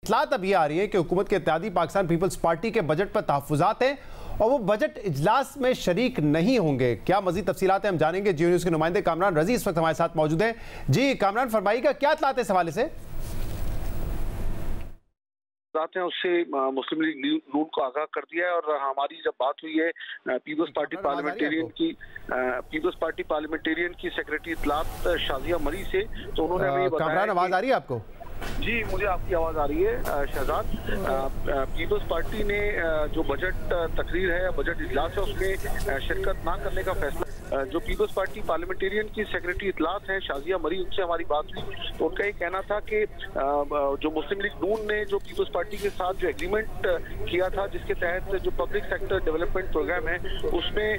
इत्तलात अभी आ रही है कि हुकूमत के इत्तेहादी पाकिस्तान पीपल्स पार्टी के बजट पर तहफ़्फ़ुज़ात हैं और वो बजट इजलास में शरीक नहीं होंगे। क्या मज़ीद तफसीलात हैं हम जानेंगे। जियो न्यूज़ के नुमाइंदे कामरान रजी इस वक्त हमारे साथ मौजूद हैं। जी कामरान, फरमाइएगा क्या इत्तलात है इस हवाले से? हैं उससे मुस्लिम लीग नून को आगाह कर दिया है। और हमारी जब बात हुई है पीपल्स पार्टी पार्लियामेंटेरियन की सेक्रेटरी इत्तलात शाजिया मरी से, तो उन्होंने हमें बताया। कामरान, आवाज आ रही है आपको? जी, मुझे आपकी आवाज़ आ रही है शहजाद। पीपल्स पार्टी ने जो बजट तकरीर है, बजट इजलास है, उसमें शिरकत ना करने का फैसला, जो पीपल्स पार्टी पार्लियामेंटेरियन की सेक्रेटरी इत्तलात हैं शाजिया मरी, उनसे हमारी बात हुई तो उनका ये कहना था कि जो मुस्लिम लीग नून ने जो पीपल्स पार्टी के साथ जो एग्रीमेंट किया था, जिसके तहत जो पब्लिक सेक्टर डेवलपमेंट प्रोग्राम है उसमें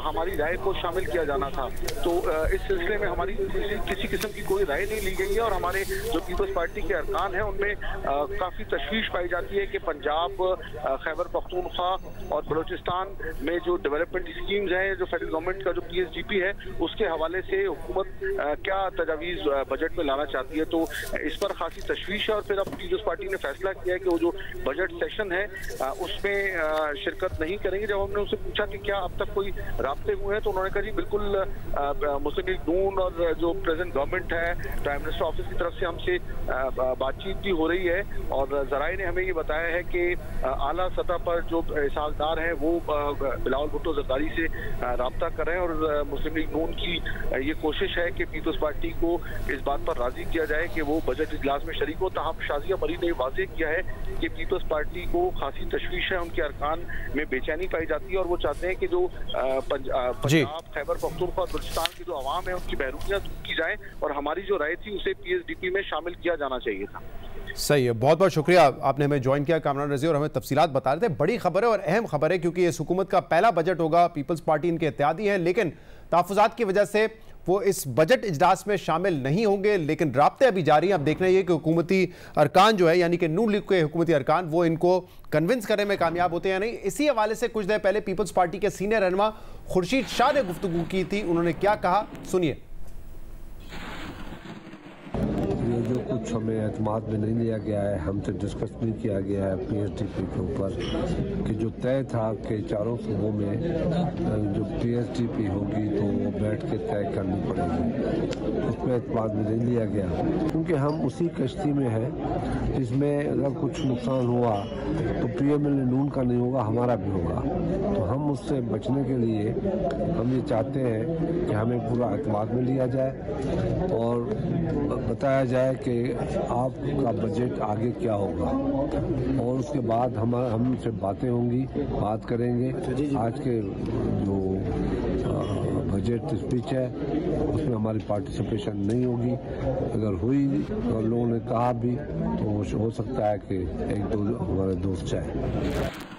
हमारी राय को शामिल किया जाना था, तो इस सिलसिले में हमारी किसी किस्म की कोई राय नहीं ली गई है। और हमारे जो पीपल्स पार्टी के अरकान हैं उनमें काफ़ी तशवीश पाई जाती है कि पंजाब, खैबर पख्तूनख्वा और बलूचिस्तान में जो डेवलपमेंट स्कीम्स हैं, जो फेडरल गवर्नमेंट का जो PSDP है, उसके हवाले से हुकूमत क्या तजावीज़ बजट में लाना चाहती है, तो इस पर खासी तशवीश है। और फिर अब पीपल्स पार्टी ने फैसला किया है कि वो जो बजट सेशन है उसमें शिरकत नहीं करेंगे। जब हमने उनसे पूछा कि क्या अब तक कोई राब्ते हुए हैं, तो उन्होंने कहा जी बिल्कुल मुस्लिम लीग नून और जो प्रेजेंट गवर्नमेंट है, प्राइम मिनिस्टर ऑफिस की तरफ से हमसे बातचीत भी हो रही है। और जराए ने हमें ये बताया है कि आला सतह पर जो इसालदार हैं वो बिलावल भुट्टो जरदारी से राब्ता कर रहे हैं। और मुस्लिम लीग नून की ये कोशिश है कि पीपल्स पार्टी को इस बात पर राजी किया जाए कि वो बजट इजलास में शरीक हो। ताहम शाजिया मरी ने वाज़ेह किया है कि पीपल्स पार्टी को खासी तशवीश है, उनके अरकान में बेचैनी पाई जाती है और वो चाहते हैं कि जो पंजाब, खैबर पख्तूनख्वा और बलूचिस्तान की जो आवाम है उनकी बहरूपियाँ दूर की जाएँ और हमारी जो राय थी उसे PSDP में शामिल किया जाना चाहिए था। सही है, बहुत बहुत शुक्रिया आपने हमें ज्वाइन किया कामरान रजी और हमें तफसीलात बता रहे थे। बड़ी खबर है और अहम खबर है क्योंकि इस हुकूमत का पहला बजट होगा। पीपल्स पार्टी इनके इत्तेहादी हैं, लेकिन तहफ़्फ़ुज़ात की वजह से वो इस बजट इजलास में शामिल नहीं होंगे। लेकिन राब्ते अभी जारी हैं। अब देखना ये कि हुकूमती अरकान जो है, यानी कि नून लीग के हुकूमती अरकान, वो इनको कन्विंस करने में कामयाब होते हैं या नहीं। इसी हवाले से कुछ देर पहले पीपल्स पार्टी के सीनियर रहनुमा खुर्शीद शाह ने गुफ्तगू की थी। उन्होंने क्या कहा, सुनिए। जो कुछ हमें एतमाद में नहीं लिया गया है, हमसे डिस्कस नहीं किया गया है PSDP के ऊपर, कि जो तय था कि चारों सूबों में जो PSDP होगी तो वो बैठ के तय करनी पड़ेगी, उसमें एतमाद में नहीं लिया गया क्योंकि हम उसी कश्ती में हैं जिसमें अगर कुछ नुकसान हुआ तो PML नून का नहीं होगा, हमारा भी होगा। तो हम उससे बचने के लिए हम ये चाहते हैं कि हमें पूरा एतमाद में लिया जाए और बताया जाए कि आपका बजट आगे क्या होगा और उसके बाद हमसे बातें होंगी, बात करेंगे। आज के जो बजट स्पीच है उसमें हमारी पार्टिसिपेशन नहीं होगी। अगर हुई और लोगों ने कहा भी तो हो सकता है कि एक दो हमारे दोस्त चाहे।